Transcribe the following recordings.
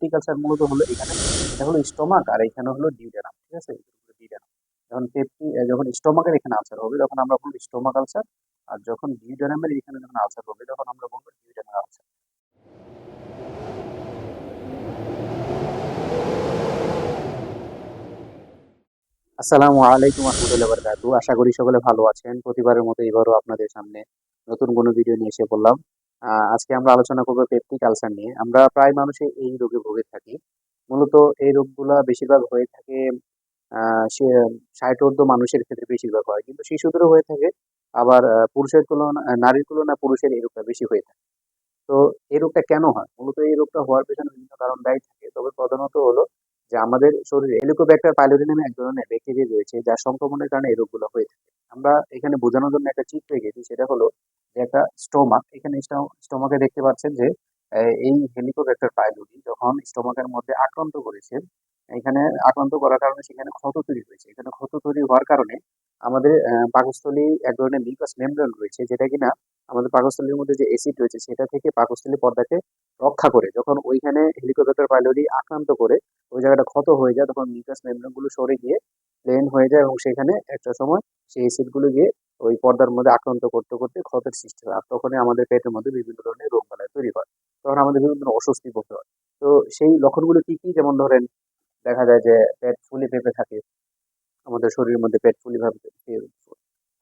Peptic ulcer মূলত হলো এখানে, এটা হলো স্টোমাক আর এখানে হলো ডিউডেনাম, ঠিক আছে? ডিউডেনাম। যখন স্টোমাকের এখানে আলসার হবে তখন আমরা বলবো স্টোমাক আলসার, আর যখন ডিউডেনামের এখানে যখন আলসার হবে তখন আমরা বলবো ডিউডেনাল আলসার। আসসালামু আলাইকুম রহমতুল্লাহ বারকাতু। আশা করি সকলে ভালো আছেন। প্রতিবারের মতো এবারও আপনাদের সামনে নতুন কোনো ভিডিও নিয়ে এসে পড়লাম। আজকে আমরা আলোচনা করবো পেপটিক আলসার নিয়ে। আমরা প্রায় মানুষই এই রোগে ভুগে থাকি। মূলত এই রোগগুলা বেশিরভাগ হয়ে থাকে সে 60 ঊর্ধ্ব মানুষের ক্ষেত্রে বেশিরভাগ হয়, কিন্তু শিশুদেরও হয়ে থাকে। আবার পুরুষের তুলনা নারীর তুলনায় পুরুষের এই রোগটা বেশি হয়ে থাকে। তো এই রোগটা কেন হয়? মূলত এই রোগটা হওয়ার পেছনে বিভিন্ন কারণ দায়ী থাকে। তবে প্রধানত হলো যে আমাদের শরীরে হেলিকোব্যাক্টার পাইলোরি নামে এক ধরনের ব্যাকটেরিয়া রয়েছে যার সংক্রমণের কারণে এই রোগগুলো হয়ে থাকে। আমরা এখানে বোঝানোর জন্য একটা চিত্র এঁকেছি, সেটা হলো যে একটা স্টোমাক। এখানে স্টোমাকে দেখতে পাচ্ছেন যে এই হেলিকোব্যাক্টার পাইলোরি যখন স্টোমাকের মধ্যে আক্রান্ত করেছে, এখানে আক্রান্ত করার কারণে সেখানে ক্ষত তৈরি হয়েছে। এখানে ক্ষত তৈরি হওয়ার কারণে আমাদের পাকস্থলী এক ধরনের মিউকাস মেমব্রেন রয়েছে, যেটা কিনা আমাদের পাকস্থলীর মধ্যে যে অ্যাসিড রয়েছে সেটা থেকে পাকস্থলী পর্দাকে রক্ষা করে। যখন ওইখানে হেলিকোব্যাক্টার পাইলোরি আক্রান্ত করে ওই জায়গাটা ক্ষত হয়ে যায়, তখন মিউকাস মেমব্রেন গুলো সরে গিয়ে প্লেন হয়ে যায় এবং সেখানে একটা সময় সেই অ্যাসিড গুলো গিয়ে ওই পর্দার মধ্যে আক্রান্ত করতে করতে ক্ষতের সৃষ্টি হয়। আর তখনই আমাদের পেটের মধ্যে বিভিন্ন ধরনের রোগ বালাই তৈরি হয়। তখন আমাদের বিভিন্ন ধরনের অস্বস্তি বোধ হয়। তো সেই লক্ষণগুলো কি কি? যেমন ধরেন, দেখা যায় যে পেট ফুলে ফেঁপে থাকে, আমাদের শরীরের মধ্যে পেট ফুলে ভাবে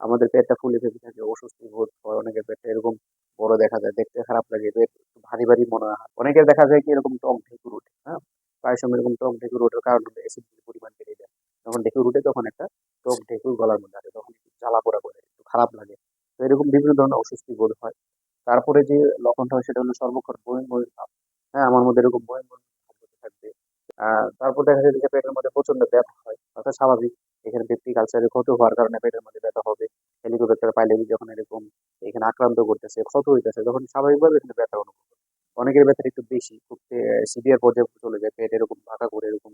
আমাদের পেটটা ফুলে ফেঁপে থাকে, অস্বস্তি বোধ হয়, অনেকের পেটটা এরকম বড় দেখা যায়, দেখতে খারাপ লাগে, পেট একটু ভারী ভারী মনে হয়। অনেকের দেখা যায় কি এরকম টক ঢেকুর ওঠে, হ্যাঁ? প্রায় সময় এরকম টক ঢেকুর ওঠার কারণ হলো অ্যাসিডের পরিমাণ বেড়ে যায়। যখন ঢেকুর উঠে তখন একটা টক ঢেকুর গলার মধ্যে আসে, তখন একটু জ্বালা পোড়া করে, একটু খারাপ লাগে। তো এরকম বিভিন্ন ধরনের অস্বস্তি বোধ হয়। তারপরে যে লক্ষণটা হয় সেটা হলো সর্বক্ষণ বমি বমি ভাব। হ্যাঁ, আমার মধ্যে এরকম বমি বমি ভাব হতে থাকবে। তারপর দেখা যায় যে পেটের মধ্যে প্রচন্ড ব্যথা হয়, অর্থাৎ স্বাভাবিক। এখানে পেপটিক আলসারের ক্ষত হওয়ার কারণে পেটের মধ্যে ব্যথা হবে। হেলিকোব্যাক্টার পাইলেরি যখন এরকম এখানে আক্রান্ত করতেছে, ক্ষত হইতেছে, তখন স্বাভাবিকভাবে এখানে ব্যথা অনুভব হবে। অনেকের ব্যথাটা একটু বেশি, খুব সিভিয়ার পর্যায়ে চলে যায়, পেট এরকম ফাঁকা করে এরকম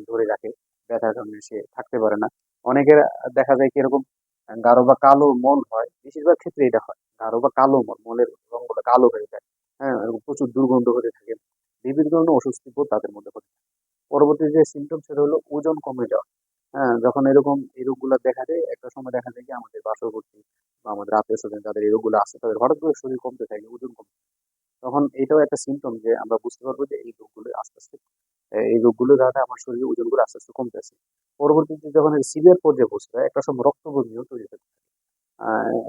ধরে রাখে, ব্যথার কারণে সে থাকতে পারে না। অনেকের দেখা যায় কি এরকম গাঢ় বা কালো মল হয়, বেশিরভাগ ক্ষেত্রে এটা হয় গাঢ় বা কালো মল, মলের রঙগুলো কালো হয়ে যায়। হ্যাঁ, এরকম প্রচুর দুর্গন্ধ হতে থাকে, বিভিন্ন ধরনের অস্বস্তি বোধ তাদের মধ্যে হতে থাকে। পরবর্তী যে সিমটম সেটা হলো ওজন কমে যাওয়া। হ্যাঁ, যখন এরকম এই রোগগুলো দেখা যায়, একটা সময় দেখা যায় যে আমাদের পার্শ্ববর্তী বা আমাদের আত্মীয় স্বজন যাদের এই রোগগুলো আছে তাদের হঠাৎ করে শরীর কমতে থাকে, ওজন কমতে থাকে। তখন এটাও একটা সিমটম যে আমরা বুঝতে পারবো যে এই রোগগুলোর কারণে আমার শরীরে ওজনগুলো আস্তে আস্তে কমতেছে। পরবর্তীতে যখন সিভিয়ার পর্যায়ে পৌঁছে যায়, একটা সময় রক্তবমিও তৈরি হতে থাকে।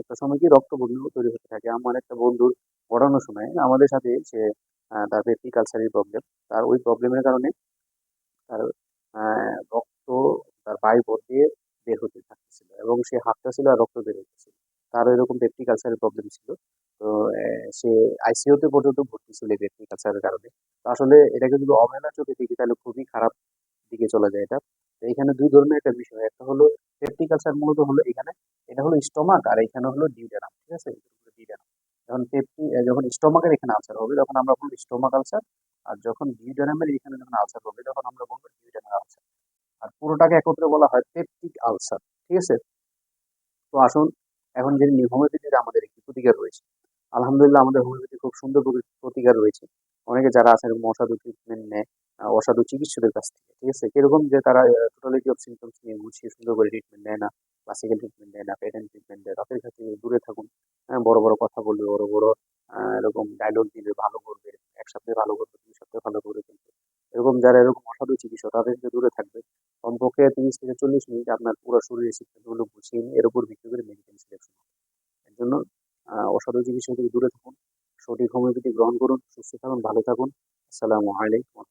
একটা সময় কি রক্তবমিও তৈরি হতে থাকে। আমার একটা বন্ধুর পড়ানোর সময় আমাদের সাথে সে তার পেপটিক আলসারের প্রবলেম, তার ওই প্রবলেমের কারণে তার রক্ত তার বায়ুপথ দিয়ে বের হতে থাকতেছিল এবং সে হাঁটতেছিল আর রক্ত বের হতেছিল। তারও এরকম পেপটিক আলসারের প্রবলেম ছিল। তো সে আইসিইউ তে পর্যন্ত ভর্তি ছিল এই পেপটিক আলসারের কারণে। তো আসলে এটাকে যদি অবহেলার চোখে দেখি তাহলে খুবই খারাপ দিকে চলে যায় এটা। তো এখানে ২ ধরনের একটা বিষয়। একটা হলো পেপটিক আলসার মূলত হলো এখানে, এটা হলো স্টোমাক আর এখানে হলো ডিউডেনাম, ঠিক আছে? ডিউডেনাম। যখন স্টোমাকের এখানে আলসার হবে তখন আমরা বলব স্টোমাক আলসার, আর যখন ডিউডেনামের এখানে যখন আলসার হবে তখন আমরা বলব ডিউডেনাল আলসার। আর পুরোটাকে একত্রে বলা হয় পেপটিক আলসার। ঠিক আছে? তো আসুন, এখন যে হোমিওপ্যাথিতে আমাদের একটি প্রতিকার রয়েছে। আলহামদুলিল্লাহ আমাদের হোমিওপ্যাথি খুব সুন্দর প্রতিকার রয়েছে। অনেকে যারা আছেন এরকম অসাধু ট্রিটমেন্ট নেয় অসাধু চিকিৎসকের কাছ থেকে। ঠিক আছে? কিরকম যে তারা টোটালিটি অফ সিম্পটমস নিয়ে গুছিয়ে সুন্দর করে ট্রিটমেন্ট দেয় না, ক্লাসিক্যাল ট্রিটমেন্ট দেয় না, প্যাটার্ন ট্রিটমেন্ট দেয়। তাদের কাছে দূরে থাকুন। হ্যাঁ, বড়, বড় কথা বলবে, বড়, বড় এরকম ডায়লগ দিবে, ভালো করবে। ১ সপ্তাহে ভালো করবে, ২ সপ্তাহে ভালো করে ফেলবে। এরকম যারা এরকম অসাধু চিকিৎসক তাদের থেকে দূরে থাকবে। কমপক্ষে ৩০ থেকে ৪০ মিনিট আপনার পুরো শরীরের সিস্টেমগুলো গুছিয়ে নিয়ে এর উপর ভিত্তি করে মেডিকেল সিলেকশন। এর জন্য অসাধু চিকিৎসা থেকে দূরে থাকুন। সঠিক হোমিওপ্যাথি গ্রহণ করুন। সুস্থ থাকুন, ভালো থাকুন। আসসালামু আলাইকুম।